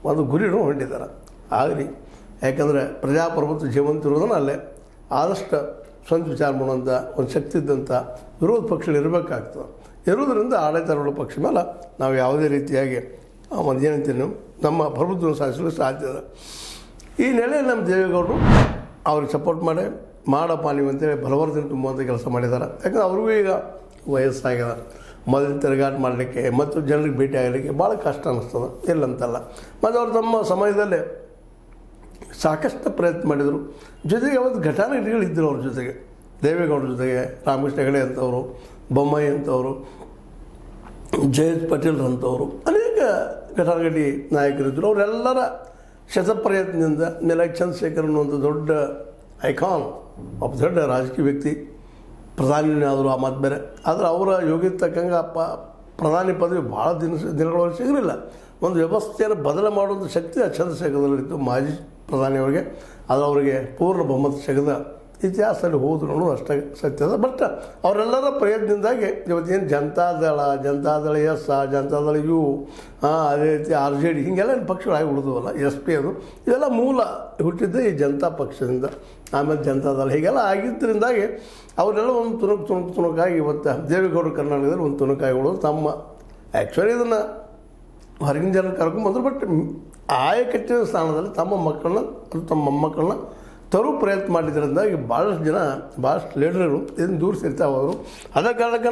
ಒಂದು ಗುರಿನೂ ಹೊಂದಿದ್ದಾರೆ. ಆಗಲಿ, ಯಾಕಂದರೆ ಪ್ರಜಾಪ್ರಭುತ್ವ ಜೀವಂತಿರೋದನ್ನು ಅಲ್ಲೇ ಆದಷ್ಟು ಸ್ವಂತ ವಿಚಾರ ಮಾಡುವಂಥ ಒಂದು ಶಕ್ತಿ ಇದ್ದಂಥ ವಿರೋಧ ಪಕ್ಷಗಳು ಇರಬೇಕಾಗ್ತದೆ. ಇರೋದರಿಂದ ಆಡಳಿತಾರೂಢ ಪಕ್ಷ ಮೇಲೆ ನಾವು ಯಾವುದೇ ರೀತಿಯಾಗಿ ಒಂದು ಏನಂತೀವಿ ನಮ್ಮ ಪ್ರಭುತ್ವವನ್ನು ಸಾಧಿಸಲು ಸಾಧ್ಯ ಇದೆ. ಈ ನೆಲೆಯಲ್ಲಿ ನಮ್ಮ ದೇವೇಗೌಡರು ಅವ್ರಿಗೆ ಸಪೋರ್ಟ್ ಮಾಡಪ್ಪ ನೀವು ಅಂತೇಳಿ ಬಲವರ್ಧನೆ ತುಂಬುವಂಥ ಕೆಲಸ ಮಾಡಿದ್ದಾರೆ. ಯಾಕಂದ್ರೆ ಅವ್ರಿಗೂ ಈಗ ವಯಸ್ಸಾಗಿದೆ. ಮೊದಲು ತಿರುಗಾಟ ಮಾಡಲಿಕ್ಕೆ ಮತ್ತು ಜನರಿಗೆ ಭೇಟಿ ಆಗಲಿಕ್ಕೆ ಭಾಳ ಕಷ್ಟ ಅನ್ನಿಸ್ತದೆ, ಇಲ್ಲಂತಲ್ಲ. ಮತ್ತು ಅವ್ರು ತಮ್ಮ ಸಮಯದಲ್ಲೇ ಸಾಕಷ್ಟು ಪ್ರಯತ್ನ ಮಾಡಿದರು. ಜೊತೆಗೆ ಅವತ್ತು ಘಟಾನುಘಟಿಗಳಿದ್ದರು ಅವ್ರ ಜೊತೆಗೆ, ದೇವೇಗೌಡರ ಜೊತೆಗೆ ರಾಮಕೃಷ್ಣ ಹೆಗಡೆ ಅಂತವರು, ಬೊಮ್ಮಾಯಿ ಅಂತವರು, ಜಯಂತ್ ಪಟೇಲ್ ಅಂಥವರು, ಅನೇಕ ಘಟಾನುಘಟಿ ನಾಯಕರಿದ್ದರು. ಅವರೆಲ್ಲರ ಶತಪ್ರಯತ್ನದಿಂದ ನೆಲಕ್ಕೆ ಚಂದ್ರಶೇಖರ್ ಅನ್ನುವಂಥ ದೊಡ್ಡ ಐಕಾನ್, ಒಬ್ಬ ದೊಡ್ಡ ರಾಜಕೀಯ ವ್ಯಕ್ತಿ, ಪ್ರಧಾನಿ ಆದರು ಆ ಮಾತು ಬೇರೆ. ಆದರೆ ಅವರ ಯೋಗ್ಯತೆ ತಕ್ಕಂಗೆ ಪ್ರಧಾನಿ ಪದವಿ ಭಾಳ ದಿನಗಳವರೆಗೆ ಸಿಗಲಿಲ್ಲ. ಒಂದು ವ್ಯವಸ್ಥೆಯನ್ನು ಬದಲು ಮಾಡುವಂಥ ಶಕ್ತಿ ಆ ಚಂದ್ರಶೇಖರದಲ್ಲಿತ್ತು, ಮಾಜಿ ಪ್ರಧಾನಿಯವರಿಗೆ. ಆದರೆ ಅವರಿಗೆ ಪೂರ್ಣ ಬಹುಮತ ಸಿಗದ ಇತಿಹಾಸದಲ್ಲಿ ಹೋದ್ರು ಅನ್ನೋದು ಅಷ್ಟೇ ಸತ್ಯದ. ಬಟ್ ಅವರೆಲ್ಲರ ಪ್ರಯತ್ನದಿಂದಾಗಿ ಇವತ್ತೇನು ಜನತಾದಳ ಎಸ್, ಜನತಾದಳ ಯು, ಅದೇ ರೀತಿ RJD ಹೀಗೆಲ್ಲ ಪಕ್ಷಗಳಾಗಿ ಉಳಿದವಲ್ಲ, SP ಅದು ಇವೆಲ್ಲ ಮೂಲ ಹುಟ್ಟಿದ್ದೆ ಈ ಜನತಾ ಪಕ್ಷದಿಂದ. ಆಮೇಲೆ ಜನತಾದಳ ಹೀಗೆಲ್ಲ ಆಗಿದ್ದರಿಂದಾಗಿ ಅವರೆಲ್ಲ ಒಂದು ತುಣುಕಾಗಿ ಇವತ್ತು ದೇವೇಗೌಡರು ಕರ್ನಾಟಕದಲ್ಲಿ ಒಂದು ತುಣುಕಾಗಿ ಉಳಿದು ತಮ್ಮ ಆ್ಯಕ್ಚುಲಿ ಇದನ್ನು ಹೊರಗಿನ ಜನರು ಕರ್ಕೊಂಡ್ಬಂದರು. ಬಟ್ ಆಯಕಟ್ಟಿನ ಸ್ಥಾನದಲ್ಲಿ ತಮ್ಮ ಮಕ್ಕಳನ್ನ ತಮ್ಮ ಮೊಮ್ಮಕ್ಕಳನ್ನ ತರೋ ಪ್ರಯತ್ನ ಮಾಡಿದ್ರಿಂದ ಈಗ ಭಾಳಷ್ಟು ಜನ ಭಾಳಷ್ಟು ಲೀಡರ್ಗಳು ಇದನ್ನು ದೂರ ಸೇರ್ತಾ ಹೋದರು. ಅದ ಕಾರಣಕ್ಕೆ